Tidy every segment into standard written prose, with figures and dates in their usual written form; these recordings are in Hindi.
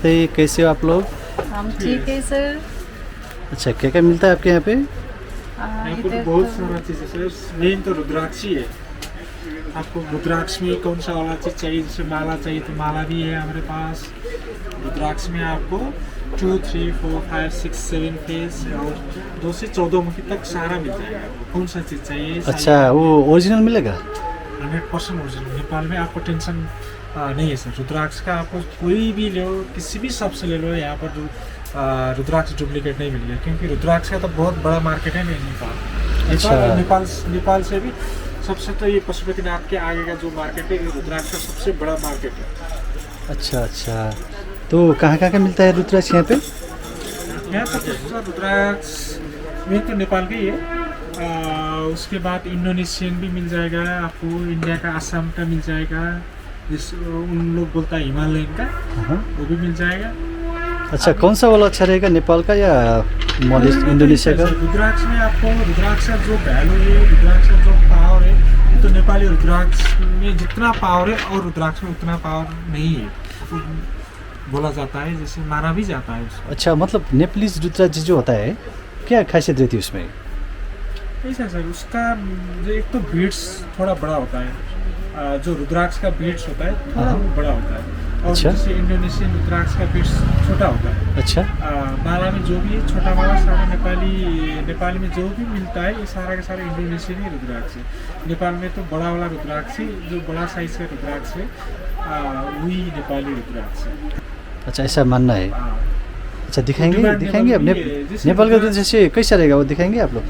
नमस्ते, कैसे हो आप लोग? हम ठीक है सर। अच्छा, क्या क्या मिलता है आपके यहाँ पे? यहाँ पर बहुत सारा चीज़ है सर। मेन तो रुद्राक्ष ही है। आपको रुद्राक्ष में कौन सा वाला चीज़ चाहिए? जैसे माला चाहिए तो माला भी है हमारे पास। रुद्राक्ष में आपको 2, 3, 4, 5, 6, 7 फेस और 2 से 14 मुखी तक सारा मिल जाएगा। कौन सा चीज़ चाहिए? अच्छा, वो ओरिजिनल मिलेगा? 100% ओरिजिनल। नेपाल में आपको टेंशन नहीं है सर। रुद्राक्ष का आपको कोई भी लो, किसी भी शॉप से ले लो, यहाँ पर रुद्राक्ष डुप्लीकेट नहीं मिलेगा, क्योंकि रुद्राक्ष का तो बहुत बड़ा मार्केट है नेपाल। अच्छा। नेपाल से भी सबसे तो ये पशुपतिनाथ के आगे का जो मार्केट है, रुद्राक्ष का सबसे बड़ा मार्केट है। अच्छा अच्छा, तो कहाँ कहाँ का मिलता है रुद्राक्ष यहाँ पे? यहाँ पर तो सर रुद्राक्ष में तो नेपाल का ही है। उसके बाद इंडोनेशियन भी मिल जाएगा आपको, इंडिया का असम का मिल जाएगा, जिस उन लोग बोलता है हिमालयन का, वो भी मिल जाएगा। अच्छा, कौन सा वाला अच्छा रहेगा, नेपाल का या इंडोनेशिया का? रुद्राक्ष में आपको रुद्राक्ष का जो वैल्यू है, रुद्राक्ष का जो पावर है, वो तो नेपाली रुद्राक्ष में जितना पावर है और रुद्राक्ष में उतना पावर नहीं है बोला जाता है, जैसे माना भी जाता है उसको। अच्छा, मतलब नेपालीज रुद्राक्ष जो होता है, क्या खासियत रहती है उसमें? ऐसा सर, उसका एक तो बीट्स थोड़ा बड़ा होता है। जो रुद्राक्ष का बीट्स होता है थोड़ा वो बड़ा होता है, और अच्छा। जैसे इंडोनेशियन रुद्राक्ष का बीट्स छोटा होता है। अच्छा। माला में जो भी छोटा वाला सारा नेपाली में जो भी मिलता है, ये सारा का सारा इंडोनेशियन ही रुद्राक्ष है। नेपाल में तो बड़ा वाला रुद्राक्ष है, जो बड़ा साइज का रुद्राक्ष है, वही नेपाली रुद्राक्ष है। अच्छा, ऐसा मानना है। अच्छा, दिखाएंगे अब जैसे नेपाल का जैसे कैसा रहेगा वो दिखाएंगे आप लोग?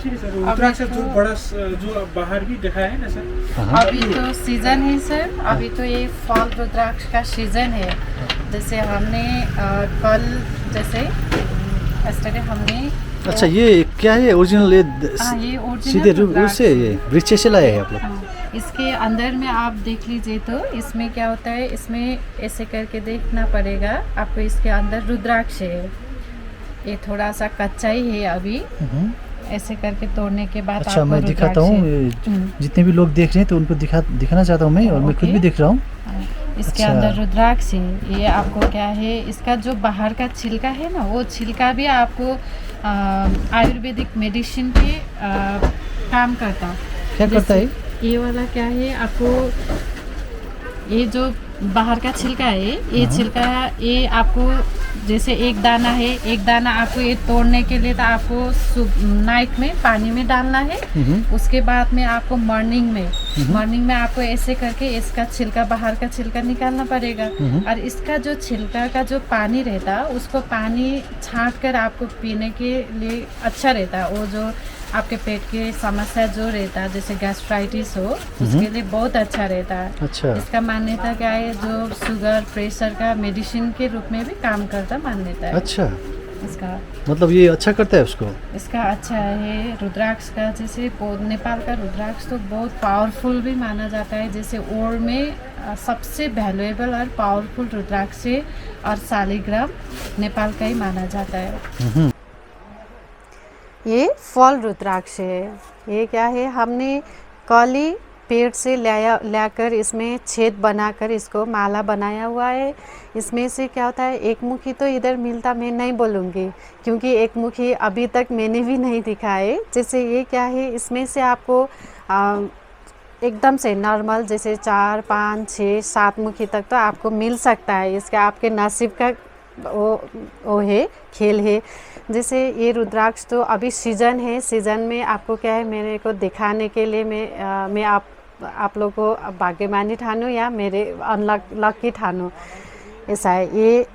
ठीक है सर। रुद्राक्ष जो बड़ा जो बाहर भी दिखाया है ना सर। अभी तो सीजन है सर, अभी तो ये फॉल रुद्राक्ष का सीजन है। जैसे हमने कल जैसे एस्टरडे हमने अच्छा, ये क्या है ओरिजिनल? ये ओरिजिनल सीधे रूप से ये वृक्ष से लाए हैं आप लोग? इसके अंदर में आप देख लीजिए तो इसमें क्या होता है, इसमें ऐसे करके देखना पड़ेगा आपको। इसके अंदर रुद्राक्ष है, ये थोड़ा सा कच्चा ही है अभी। ऐसे करके तोड़ने के बाद अच्छा, मैं दिखाता हूँ, जितने भी लोग देख रहे हैं तो उनको दिखाना चाहता हूँ मैं, और मैं खुद भी देख रहा हूँ। इसके अच्छा। अंदर रुद्राक्ष है। ये आपको क्या है, इसका जो बाहर का छिलका है ना, वो छिलका भी आपको आयुर्वेदिक मेडिसिन के काम करता है। क्या करता है? ये वाला क्या है आपको, ये जो बाहर का छिलका है, ये छिलका ये आपको जैसे एक दाना है, एक दाना आपको ये तोड़ने के लिए तो आपको नाइट में पानी में डालना है। उसके बाद में आपको मॉर्निंग में आपको ऐसे करके इसका छिलका, बाहर का छिलका निकालना पड़ेगा। और इसका जो छिलका का जो पानी रहता है, उसको पानी छांट कर आपको पीने के लिए अच्छा रहता है। वो जो आपके पेट की समस्या जो रहता है, जैसे गैस्ट्राइटिस हो, उसके लिए बहुत अच्छा रहता है। अच्छा। इसका मान्यता क्या है, जो शुगर प्रेशर का मेडिसिन के रूप में भी काम करता मान्यता है। अच्छा, इसका मतलब ये अच्छा करता है उसको? इसका अच्छा है रुद्राक्ष का। जैसे नेपाल का रुद्राक्ष तो बहुत पावरफुल भी माना जाता है। जैसे वर्ल्ड में सबसे वैल्यूएबल और पावरफुल रुद्राक्ष है, और शालिग्राम नेपाल का ही माना जाता है। ये फॉल रुद्राक्ष है। ये क्या है, हमने कली पेड़ से लाकर इसमें छेद बनाकर इसको माला बनाया हुआ है। इसमें से क्या होता है, एक मुखी तो इधर मिलता, मैं नहीं बोलूँगी क्योंकि एक मुखी अभी तक मैंने भी नहीं दिखा है। जैसे ये क्या है, इसमें से आपको एकदम से नॉर्मल जैसे 4, 5, 6, 7 मुखी तक तो आपको मिल सकता है। इसका आपके नसीब का वो है, खेल है। जैसे ये रुद्राक्ष तो अभी सीज़न है, सीज़न में आपको क्या है, मेरे को दिखाने के लिए मैं आप लोग को भाग्यमानी ठानूँ या मेरे लकी ठानूँ, ऐसा है। ये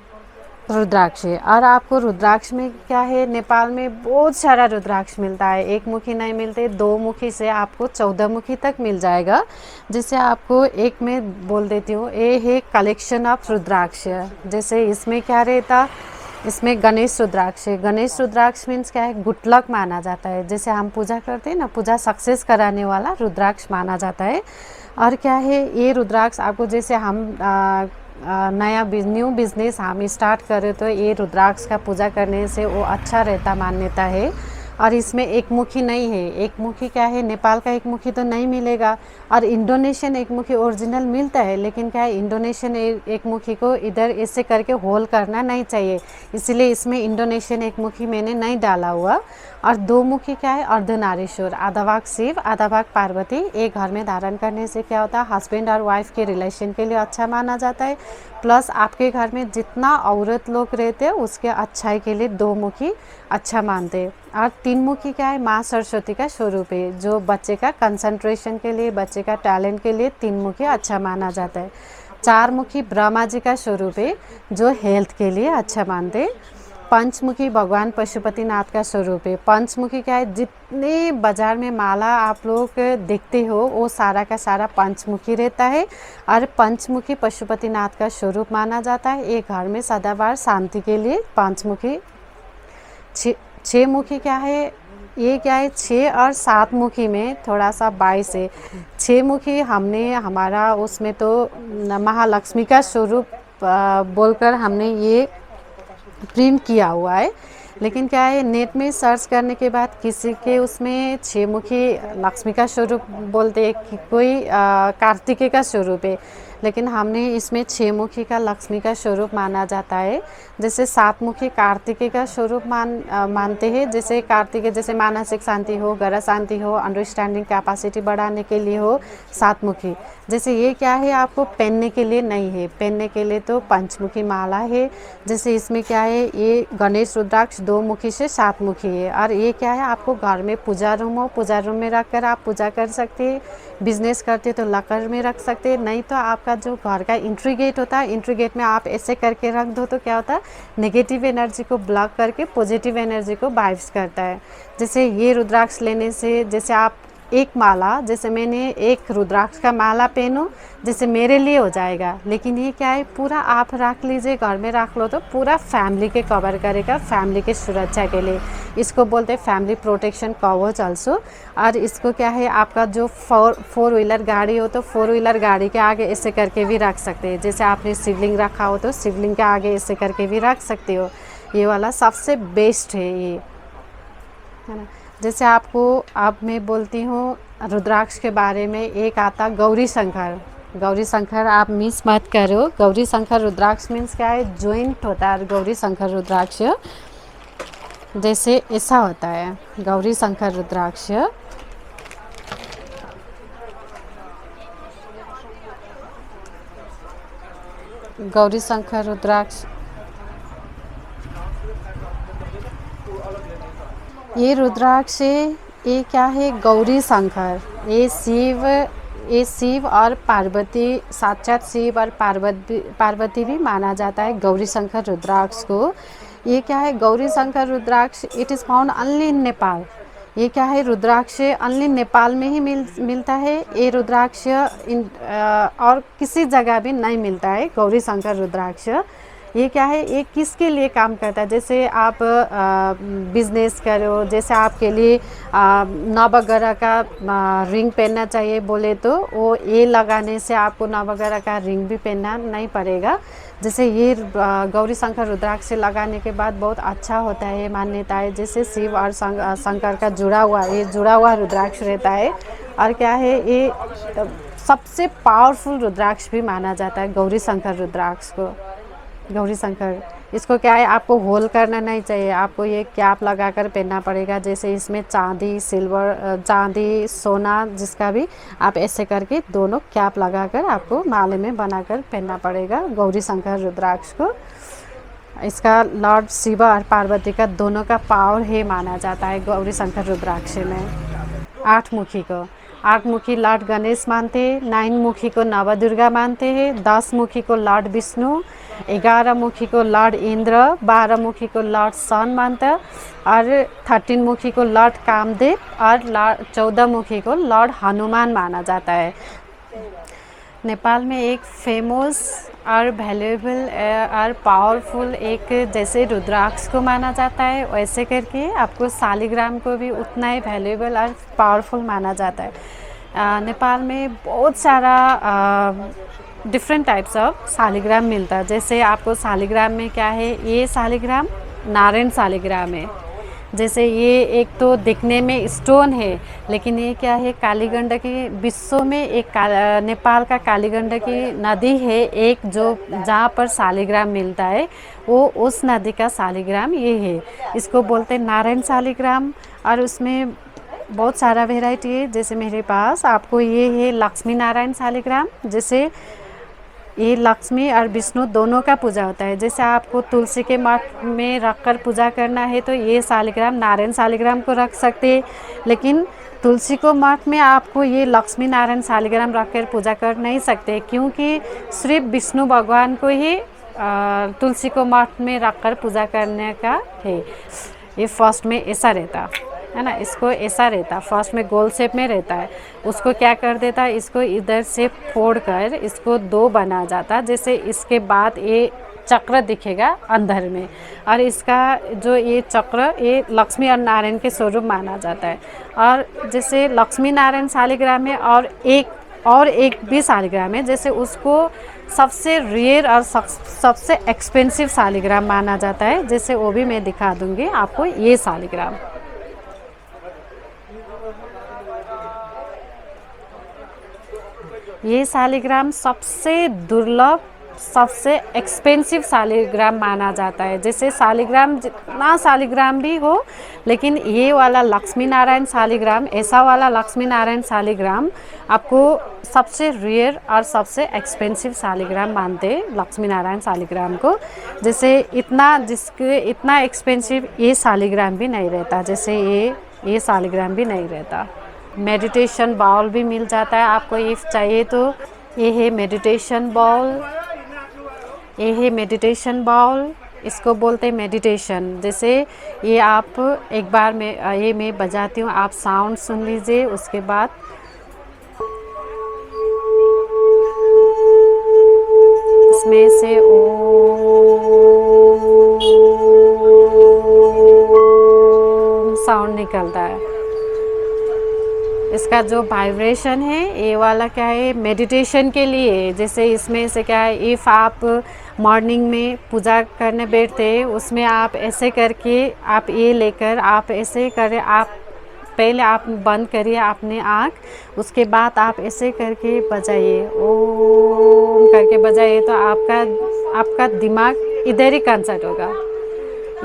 रुद्राक्ष है। और आपको रुद्राक्ष में क्या है, नेपाल में बहुत सारा रुद्राक्ष मिलता है। एक मुखी नहीं मिलते, 2 मुखी से आपको 14 मुखी तक मिल जाएगा। जैसे आपको एक में बोल देती हूँ, ये है कलेक्शन ऑफ रुद्राक्ष। जैसे इसमें क्या रहता, इसमें गणेश रुद्राक्ष है। गणेश रुद्राक्ष मीन्स क्या है, गुड लक माना जाता है। जैसे हम पूजा करते हैं ना, पूजा सक्सेस कराने वाला रुद्राक्ष माना जाता है। और क्या है, ये रुद्राक्ष आपको जैसे हम न्यू बिजनेस हम स्टार्ट करें तो ये रुद्राक्ष का पूजा करने से वो अच्छा रहता मान्यता है। और इसमें एक मुखी नहीं है। एक मुखी क्या है, नेपाल का एक मुखी तो नहीं मिलेगा, और इंडोनेशियन एक मुखी ओरिजिनल मिलता है, लेकिन क्या है इंडोनेशियन एक मुखी को इधर ऐसे करके होल करना नहीं चाहिए, इसलिए इसमें इंडोनेशियन एक मुखी मैंने नहीं डाला हुआ। और दो मुखी क्या है, अर्धनारीश्वर, आधा भाग शिव आधा भाग पार्वती। एक घर में धारण करने से क्या होता है, हस्बैंड और वाइफ के रिलेशन के लिए अच्छा माना जाता है, प्लस आपके घर में जितना औरत लोग रहते हैं उसके अच्छाई के लिए दो मुखी अच्छा मानते हैं। और तीन मुखी क्या है, माँ सरस्वती का स्वरूप है, जो बच्चे का कंसंट्रेशन के लिए, बच्चे का टैलेंट के लिए तीन मुखी अच्छा माना जाता है। चार मुखी ब्रह्मा जी का स्वरूप है, जो हेल्थ के लिए अच्छा मानते हैं। पंचमुखी भगवान पशुपतिनाथ का स्वरूप है। पंचमुखी क्या है, जितने बाजार में माला आप लोग देखते हो वो सारा का सारा पंचमुखी रहता है, और पंचमुखी पशुपतिनाथ का स्वरूप माना जाता है। एक घर में सदाबहार शांति के लिए पंचमुखी। छः मुखी क्या है, ये क्या है, 6 और 7 मुखी में थोड़ा सा 22 है। 6 मुखी हमने हमारा उसमें तो महालक्ष्मी का स्वरूप बोलकर हमने ये प्रिंट किया हुआ है, लेकिन क्या है नेट में सर्च करने के बाद किसी के उसमें 6 मुखी लक्ष्मी का स्वरूप बोलते हैं, कि कोई कार्तिकेय का स्वरूप है, लेकिन हमने इसमें 6 मुखी का लक्ष्मी का स्वरूप माना जाता है। जैसे 7 मुखी कार्तिकेय का स्वरूप मानते हैं, जैसे कार्तिकेय जैसे मानसिक शांति हो, ग्रह शांति हो, अंडरस्टैंडिंग कैपेसिटी बढ़ाने के लिए हो 7 मुखी। जैसे ये क्या है, आपको पहनने के लिए नहीं है, पहनने के लिए तो पंचमुखी माला है। जैसे इसमें क्या है, ये गणेश रुद्राक्ष 2 मुखी से 7 मुखी है, और ये क्या है, आपको घर में पूजा रूम हो, पूजा रूम में रख कर आप पूजा कर सकते हैं। बिजनेस करते तो लॉकर में रख सकते हैं, नहीं तो आपका जो घर का एंट्री गेट होता है, एंट्री गेट में आप ऐसे करके रख दो तो क्या होता है, नेगेटिव एनर्जी को ब्लॉक करके पॉजिटिव एनर्जी को वाइब्स करता है। जैसे ये रुद्राक्ष लेने से, जैसे आप एक माला, जैसे मैंने एक रुद्राक्ष का माला पहनूं, जैसे मेरे लिए हो जाएगा, लेकिन ये क्या है, पूरा आप रख लीजिए, घर में रख लो तो पूरा फैमिली के कवर करेगा, फैमिली की सुरक्षा के लिए। इसको बोलते हैं फैमिली प्रोटेक्शन कवच ऑल्सो। और इसको क्या है, आपका जो फोर व्हीलर गाड़ी हो तो 4 व्हीलर गाड़ी के आगे ऐसे करके भी रख सकते हैं। जैसे आपने शिवलिंग रखा हो तो शिवलिंग के आगे ऐसे करके भी रख सकते हो। ये वाला सबसे बेस्ट है, ये है ना। जैसे आपको, अब मैं बोलती हूँ रुद्राक्ष के बारे में, एक आता गौरी शंकर। गौरी शंकर आप मिस मत करो। गौरी शंकर रुद्राक्ष मीन्स क्या है, जॉइंट होता है गौरी शंकर रुद्राक्ष, जैसे ऐसा होता है गौरी शंकर रुद्राक्ष। गौरी शंकर रुद्राक्ष, ये रुद्राक्ष ये क्या है, गौरी शंकर, ये शिव और पार्वती, साक्षात शिव और पार्वती भी माना जाता है गौरी शंकर रुद्राक्ष को। ये क्या है, Gauri Shankar rudraksha, it is found only in Nepal. ये क्या है, रुद्राक्ष ओनली नेपाल में ही मिलता है। ये रुद्राक्ष और किसी जगह भी नहीं मिलता है, गौरी शंकर रुद्राक्ष। ये क्या है, ये किसके लिए काम करता है, जैसे आप बिजनेस करो, जैसे आपके लिए नवग्रह का रिंग पहनना चाहिए बोले तो वो ये लगाने से आपको नवग्रह का रिंग भी पहनना नहीं पड़ेगा। जैसे ये गौरी शंकर रुद्राक्ष से लगाने के बाद बहुत अच्छा होता है, ये मान्यता है। जैसे शिव और शंकर का जुड़ा हुआ रुद्राक्ष रहता है। और क्या है, ये सबसे पावरफुल रुद्राक्ष भी माना जाता है गौरी शंकर रुद्राक्ष को। गौरी शंकर, इसको क्या है, आपको होल करना नहीं चाहिए, आपको ये कैप लगाकर पहनना पड़ेगा। जैसे इसमें चांदी, सिल्वर, चांदी, सोना, जिसका भी आप ऐसे करके दोनों कैप लगाकर आपको माले में बनाकर पहनना पड़ेगा गौरी शंकर रुद्राक्ष को। इसका लॉर्ड शिव और पार्वती का दोनों का पावर है माना जाता है गौरी शंकर रुद्राक्ष में। 8 मुखी को 8 मुखी लॉर्ड गणेश मानते हैं, 9 मुखी को नवदुर्गा मानते हैं, 10 मुखी को लॉर्ड विष्णु, 11 मुखी को लॉर्ड इंद्र, 12 मुखी को लॉर्ड सन मानते हैं, और 13 मुखी को लॉर्ड कामदेव, और 14 मुखी को लॉर्ड हनुमान माना जाता है। नेपाल में एक फेमस और वैल्यूएबल और पावरफुल एक जैसे रुद्राक्ष को माना जाता है, वैसे करके आपको शालिग्राम को भी उतना ही वैल्यूएबल और पावरफुल माना जाता है। नेपाल में बहुत सारा डिफरेंट टाइप्स ऑफ शालिग्राम मिलता है। जैसे आपको शालिग्राम में क्या है, ये शालिग्राम नारायण शालिग्राम है। जैसे ये एक तो दिखने में स्टोन है, लेकिन ये क्या है, काली गंडकी विश्व में एक नेपाल का काली गंडकी नदी है एक, जो जहाँ पर शालिग्राम मिलता है, वो उस नदी का शालिग्राम ये है। इसको बोलते हैं नारायण शालिग्राम। और उसमें बहुत सारा वेराइटी है। जैसे मेरे पास आपको ये है लक्ष्मी नारायण शालिग्राम। जैसे ये लक्ष्मी और विष्णु दोनों का पूजा होता है। जैसे आपको तुलसी के मठ में रखकर पूजा करना है तो ये शालिग्राम नारायण शालिग्राम को रख सकते हैं, लेकिन तुलसी को मठ में आपको ये लक्ष्मी नारायण शालिग्राम रखकर पूजा कर नहीं सकते, क्योंकि सिर्फ विष्णु भगवान को ही तुलसी को मठ में रखकर पूजा करने का है। ये फर्स्ट में ऐसा रहता है ना, इसको ऐसा रहता, फर्स्ट में गोल शेप में रहता है। उसको क्या कर देता है, इसको इधर से फोड़कर इसको दो बना जाता। जैसे इसके बाद ये चक्र दिखेगा अंदर में, और इसका जो ये चक्र ये लक्ष्मी और नारायण के स्वरूप माना जाता है। और जैसे लक्ष्मी नारायण शालिग्राम में और एक भी शालिग्राम है, जैसे उसको सबसे रेयर और सबसे एक्सपेंसिव शालिग्राम माना जाता है। जैसे वो भी मैं दिखा दूंगी आपको। ये शालिग्राम, ये शालिग्राम सबसे दुर्लभ, सबसे एक्सपेंसिव शालिग्राम माना जाता है। जैसे शालिग्राम जितना शालिग्राम भी हो, लेकिन ये वाला लक्ष्मी नारायण शालिग्राम, ऐसा वाला लक्ष्मी नारायण शालिग्राम आपको सबसे रेयर और सबसे एक्सपेंसिव शालिग्राम मानते हैं लक्ष्मी नारायण शालिग्राम को। जैसे इतना एक्सपेंसिव ये शालिग्राम भी नहीं रहता, जैसे ये शालिग्राम भी नहीं रहता। मेडिटेशन बाउल भी मिल जाता है आपको, ये चाहिए तो। ये है मेडिटेशन बाउल, ये है मेडिटेशन बाउल, इसको बोलते हैं मेडिटेशन। जैसे ये आप एक बार मैं बजाती हूँ, आप साउंड सुन लीजिए। उसके बाद इसमें से ओम साउंड निकलता है। इसका जो वाइब्रेशन है ये वाला क्या है, मेडिटेशन के लिए। जैसे इसमें से क्या है, इफ़ आप मॉर्निंग में पूजा करने बैठते हैं, उसमें आप ऐसे करके आप ये लेकर आप ऐसे करें, आप पहले आप बंद करिए अपने आँख, उसके बाद आप ऐसे करके बजाइए, ओम करके बजाइए, तो आपका दिमाग इधर ही कंसर्ट होगा,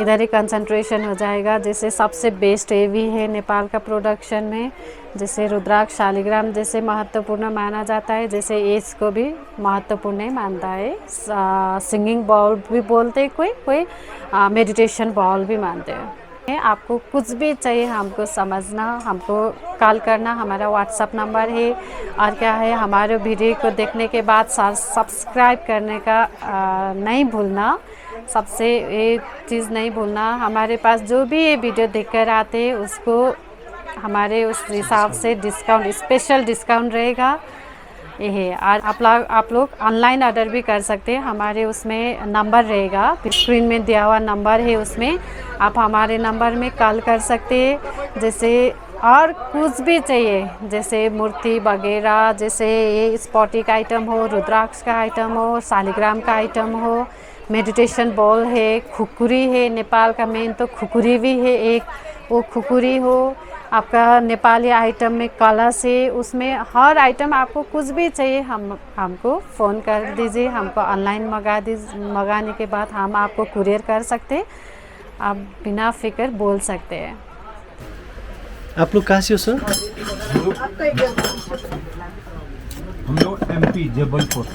इधर ही कंसंट्रेशन हो जाएगा। जैसे सबसे बेस्ट ये भी है नेपाल का प्रोडक्शन में। जैसे रुद्राक्ष शालिग्राम जैसे महत्वपूर्ण माना जाता है, जैसे इसको भी महत्वपूर्ण ही मानता है। सिंगिंग बाउल भी बोलते हैं, कोई मेडिटेशन बाउल भी मानते हैं। आपको कुछ भी चाहिए हमको समझना, हमको कॉल करना, हमारा व्हाट्सएप नंबर है। और क्या है, हमारे वीडियो को देखने के बाद सब्सक्राइब करने का नहीं भूलना, सबसे ये चीज़ नहीं भूलना। हमारे पास जो भी ये वीडियो देखकर आते हैं उसको हमारे उस हिसाब से डिस्काउंट, स्पेशल डिस्काउंट रहेगा। ये है। और आप लोग ऑनलाइन ऑर्डर भी कर सकते हैं। हमारे उसमें नंबर रहेगा, स्क्रीन में दिया हुआ नंबर है, उसमें आप हमारे नंबर में कॉल कर सकते हैं। जैसे और कुछ भी चाहिए, जैसे मूर्ति वगैरह, जैसे ये स्पॉटिक आइटम हो, रुद्राक्ष का आइटम हो, शालिग्राम का आइटम हो, मेडिटेशन बॉल है, खुकुरी है, नेपाल का मेन तो खुकुरी भी है एक, वो खुकुरी हो। आपका नेपाली आइटम में कलश है, उसमें हर आइटम आपको कुछ भी चाहिए हमको फ़ोन कर दीजिए, हमको ऑनलाइन मंगाने के बाद हम आपको कुरियर कर सकते हैं, आप बिना फिक्र बोल सकते हैं। आप लोग कहाँ से हो सर? हम लोग MP जबलपुर,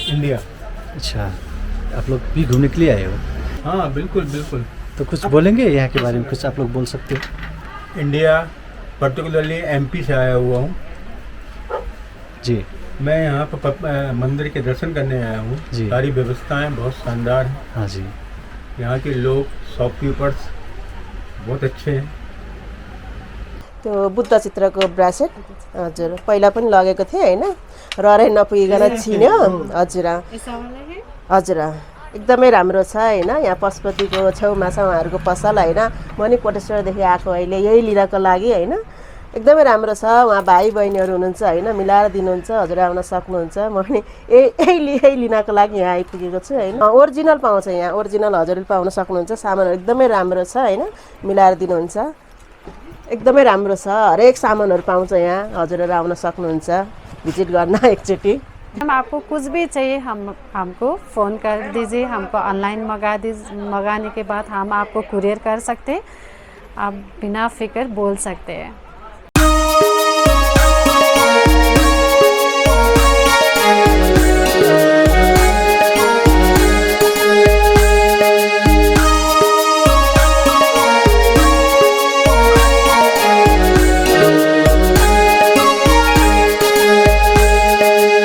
इंडिया। अच्छा, आप लोग भी घूमने के लिए आए हो? हाँ बिल्कुल बिल्कुल। तो कुछ बोलेंगे यहाँ के बारे में, कुछ आप लोग बोल सकते हो? इंडिया पर्टिकुलरली MP से आया हुआ हूँ जी। मैं यहाँ पर मंदिर के दर्शन करने आया हूँ। जी। सारी व्यवस्थाएं बहुत शानदार हैं। हाँ जी। यहाँ के लोग, शॉपकीपर्स बहुत अच्छे हैं। त्यो बुद्ध चित्रको ब्रासेट हजुर पहिला पनि लगेको थिएँ हैन, रहरै नपुगिकन छिन्यो। हजुर हजुर एकदमै राम्रो छ हैन। यहाँ पशुपतिको छेउमा छ उहाँहरूको पसल हैन। म नि कोटेश्वरदेखि आएको, अहिले यही लिनको लागि हैन। एकदमै राम्रो छ। उहाँ भाइ बहिनीहरू हुनुहुन्छ होइन, मिलाएर दिनुहुन्छ। हजुर आउन सक्नुहुन्छ। म पनि यही लिनको लागि यहाँ आइपुगेको छु होइन। ओरिजिनल पाउँछ यहाँ, ओरिजिनल हजुरले पाउन सक्नुहुन्छ। सामानहरू एकदमै राम्रो छ होइन, मिलाएर दिनुहुन्छ। एकदमै राम्रो छ, हरेक सामानहरू पाउँछ यहाँ। हजुरहरू आउन सक्नुहुन्छ भिजिट गर्न एकचोटि। मैम आपको कुछ भी चाहिए हमको फ़ोन कर दीजिए, हमको ऑनलाइन मंगाने के बाद हम आपको कुरियर कर सकते हैं। आप बिना फिक्र बोल सकते हैं।